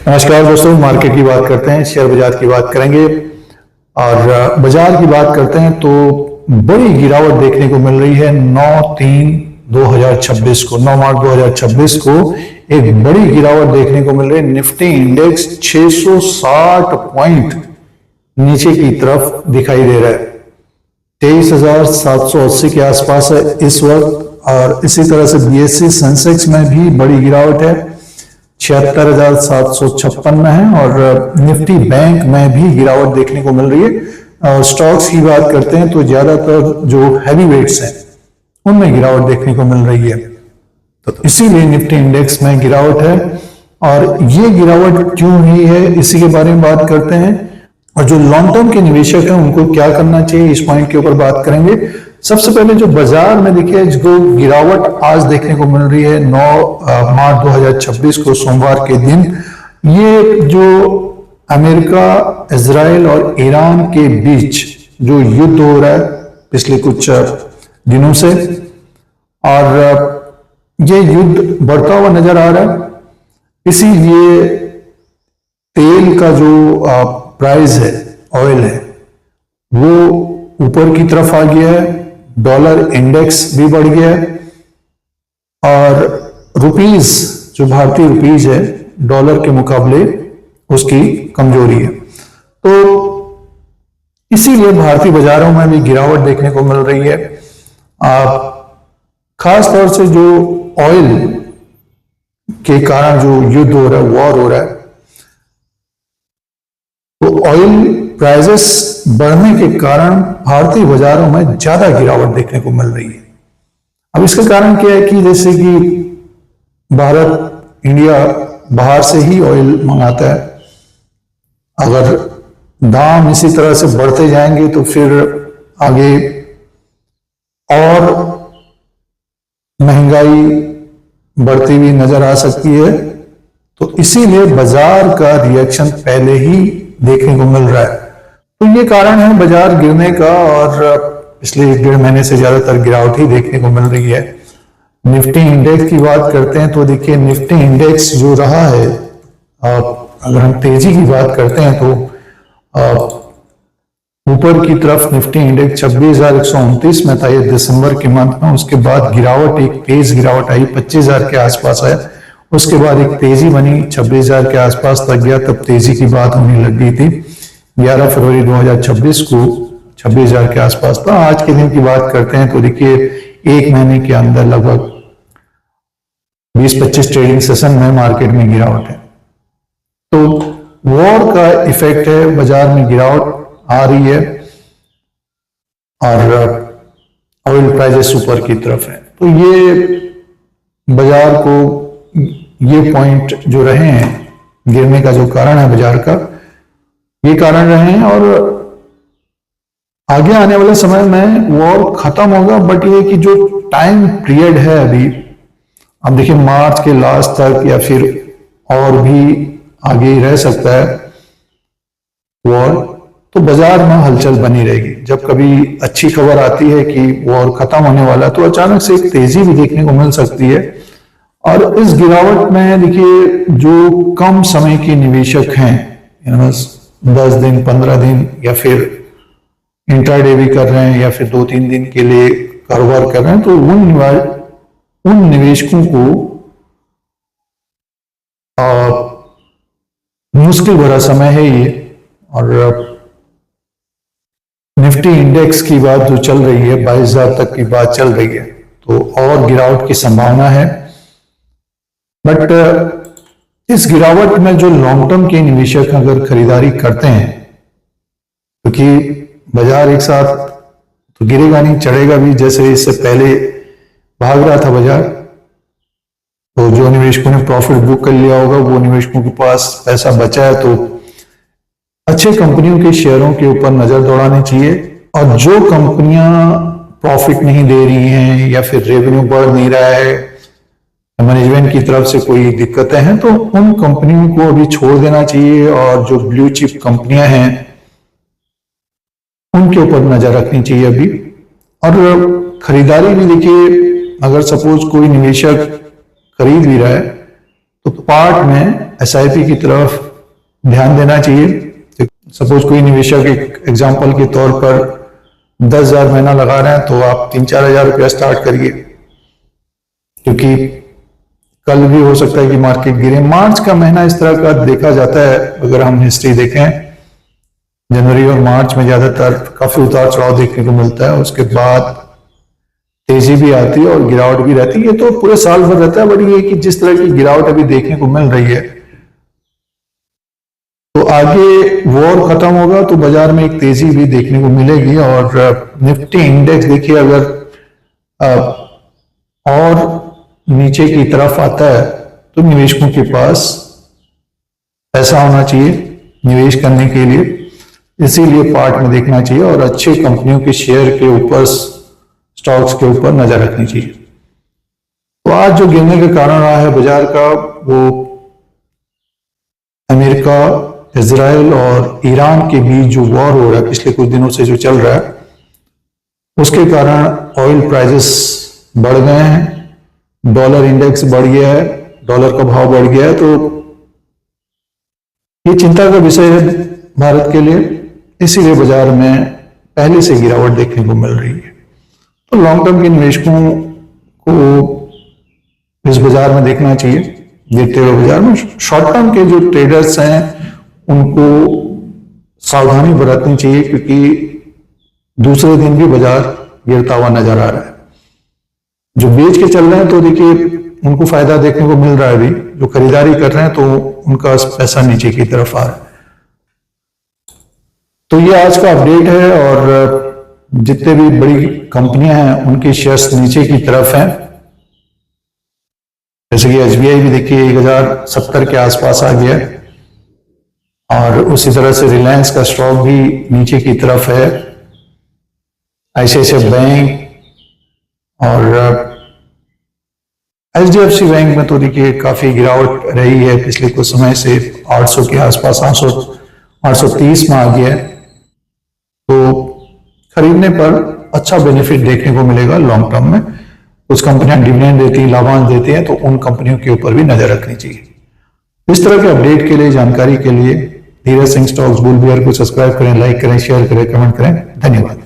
नमस्कार दोस्तों, मार्केट की बात करते हैं, शेयर बाजार की बात करेंगे और बाजार की बात करते हैं तो बड़ी गिरावट देखने को मिल रही है। 9/3/2026 को 9 मार्च 2026 को एक बड़ी गिरावट देखने को मिल रही है। निफ्टी इंडेक्स 660 पॉइंट नीचे की तरफ दिखाई दे रहा है। 23,780 के आसपास है इस वक्त। और इसी तरह से बीएसई सेंसेक्स में भी बड़ी गिरावट है, 76,756 में है। और निफ्टी बैंक में भी गिरावट देखने को मिल रही है। और स्टॉक्स की बात करते हैं तो ज्यादातर जो हैवी वेट्स हैं उनमें गिरावट देखने को मिल रही है, तो इसीलिए निफ्टी इंडेक्स में गिरावट है। और ये गिरावट क्यों हुई है इसी के बारे में बात करते हैं। और जो लॉन्ग टर्म के निवेशक हैं उनको क्या करना चाहिए इस पॉइंट के ऊपर बात करेंगे। सबसे पहले जो बाजार में देखिए जो गिरावट आज देखने को मिल रही है 9 मार्च 2026 को सोमवार के दिन, ये जो अमेरिका, इजराइल और ईरान के बीच जो युद्ध हो रहा है पिछले कुछ दिनों से, और ये युद्ध बढ़ता हुआ नजर आ रहा है। इसीलिए तेल का जो प्राइस है, ऑयल है, वो ऊपर की तरफ आ गया है। डॉलर इंडेक्स भी बढ़ गया है और रुपीज, जो भारतीय रुपीज है, डॉलर के मुकाबले उसकी कमजोरी है। तो इसीलिए भारतीय बाजारों में भी गिरावट देखने को मिल रही है। खास तौर से जो ऑयल के कारण जो युद्ध हो रहा है, वॉर हो रहा है, तो ऑयल प्राइसेस बढ़ने के कारण भारतीय बाजारों में ज्यादा गिरावट देखने को मिल रही है। अब इसका कारण क्या है कि जैसे कि भारत, इंडिया बाहर से ही ऑयल मंगाता है। अगर दाम इसी तरह से बढ़ते जाएंगे तो फिर आगे और महंगाई बढ़ती हुई नजर आ सकती है। तो इसीलिए बाजार का रिएक्शन पहले ही देखने को मिल रहा है। तो ये कारण है बाजार गिरने का, और पिछले 1-1.5 महीने से ज्यादातर गिरावट ही देखने को मिल रही है। निफ्टी इंडेक्स की बात करते हैं तो देखिए निफ्टी इंडेक्स जो रहा है, अगर हम तेजी की बात करते हैं तो ऊपर की तरफ निफ्टी इंडेक्स 26,129 में था ये दिसंबर के मंथ में। उसके बाद गिरावट, एक तेज गिरावट आई, 25,000 के आसपास आया। उसके बाद एक तेजी बनी, 26,000 के आसपास तक गया, तब तेजी की बात होने लग गई थी। 11 फरवरी 2026 को 26,000 के आसपास था। आज के दिन की बात करते हैं तो देखिए 1 महीने के अंदर लगभग 20-25 ट्रेडिंग सेशन में मार्केट में गिरावट है। तो वॉर का इफेक्ट है, बाजार में गिरावट आ रही है और ऑयल प्राइसेस ऊपर की तरफ है। तो ये बाजार को, ये पॉइंट जो रहे हैं गिरने का, जो कारण है बाजार का, ये कारण रहे हैं। और आगे आने वाले समय में वॉर खत्म होगा, बट ये कि जो टाइम पीरियड है अभी, अब देखिए मार्च के लास्ट तक या फिर और भी आगे रह सकता है वॉर, तो बाजार में हलचल बनी रहेगी। जब कभी अच्छी खबर आती है कि वॉर खत्म होने वाला है तो अचानक से एक तेजी भी देखने को मिल सकती है। और इस गिरावट में देखिए जो कम समय के निवेशक हैं, 10 दिन, 15 दिन या फिर इंट्राडे भी कर रहे हैं या फिर 2-3 दिन के लिए कारोबार कर रहे हैं, तो उन निवेशकों को मुश्किल भरा समय है ये। और निफ्टी इंडेक्स की बात जो चल रही है, 22,000 तक की बात चल रही है, तो और गिरावट की संभावना है। बट इस गिरावट में जो लॉन्ग टर्म के निवेशक अगर खरीदारी करते हैं, क्योंकि बाजार एक साथ तो गिरेगा नहीं, चढ़ेगा भी। जैसे इससे पहले भाग रहा था बाजार, तो जो निवेशकों ने प्रॉफिट बुक कर लिया होगा, वो निवेशकों के पास पैसा बचा है तो अच्छे कंपनियों के शेयरों के ऊपर नजर दौड़ानी चाहिए। और जो कंपनियां प्रॉफिट नहीं दे रही हैं या फिर रेवेन्यू बढ़ नहीं रहा है, मैनेजमेंट की तरफ से कोई दिक्कतें हैं, तो उन कंपनियों को अभी छोड़ देना चाहिए। और जो ब्लू चिप कंपनियां हैं उनके ऊपर नजर रखनी चाहिए अभी। और खरीदारी भी देखिए, अगर सपोज कोई निवेशक खरीद भी रहा है तो पार्ट में एसआईपी की तरफ ध्यान देना चाहिए। सपोज कोई निवेशक एक एग्जांपल के तौर पर 10,000 महीना लगा रहे हैं, तो आप 3-4 हजार रुपया स्टार्ट करिए, क्योंकि कल भी हो सकता है कि मार्केट गिरे। मार्च का महीना इस तरह का देखा जाता है, अगर हम हिस्ट्री देखें जनवरी और मार्च में ज्यादातर काफी उतार चढ़ाव देखने को मिलता है, उसके बाद तेजी भी आती है और गिरावट भी रहती है। तो पूरे साल भर रहता है, बट ये कि जिस तरह की गिरावट अभी देखने को मिल रही है, तो आगे वॉर खत्म होगा तो बाजार में एक तेजी भी देखने को मिलेगी। और निफ्टी इंडेक्स देखिए, अगर और नीचे की तरफ आता है तो निवेशकों के पास पैसा होना चाहिए निवेश करने के लिए, इसीलिए पार्ट में देखना चाहिए और अच्छी कंपनियों के शेयर के ऊपर, स्टॉक्स के ऊपर नजर रखनी चाहिए। तो आज जो गिरने का कारण रहा है बाजार का, वो अमेरिका, इजराइल और ईरान के बीच जो वॉर हो रहा है पिछले कुछ दिनों से जो चल रहा है, उसके कारण ऑयल प्राइसेस बढ़ गए हैं, डॉलर इंडेक्स बढ़ गया है, डॉलर का भाव बढ़ गया है। तो ये चिंता का विषय है भारत के लिए, इसीलिए बाजार में पहले से गिरावट देखने को मिल रही है। तो लॉन्ग टर्म के निवेशकों को इस बाजार में देखना चाहिए, गिरते हुए बाजार में। शॉर्ट टर्म के जो ट्रेडर्स हैं उनको सावधानी बरतनी चाहिए, क्योंकि दूसरे दिन भी बाजार गिरता हुआ नजर आ रहा है। जो बेच के चल रहे हैं तो देखिए उनको फायदा देखने को मिल रहा है, अभी जो खरीदारी कर रहे हैं तो उनका पैसा नीचे की तरफ आ रहा है। तो ये आज का अपडेट है, और जितने भी बड़ी कंपनियां हैं उनके शेयर्स नीचे की तरफ हैं। जैसे कि एसबीआई भी देखिए 1070 के आसपास आ गया, और उसी तरह से रिलायंस का स्टॉक भी नीचे की तरफ है। आईसीआईसीआई बैंक और एचडीएफसी बैंक में तो देखिए काफी गिरावट रही है पिछले कुछ समय से, 800 के आसपास, 830 में आ गया है। तो खरीदने पर अच्छा बेनिफिट देखने को मिलेगा लॉन्ग टर्म में। कुछ कंपनियां डिविडेंड देती हैं, लाभांश देती हैं, तो उन कंपनियों के ऊपर भी नजर रखनी चाहिए। इस तरह के अपडेट के लिए, जानकारी के लिए Dheeraj Singh stocks bull beer को सब्सक्राइब करें, लाइक करें, शेयर करें, कमेंट करें। धन्यवाद।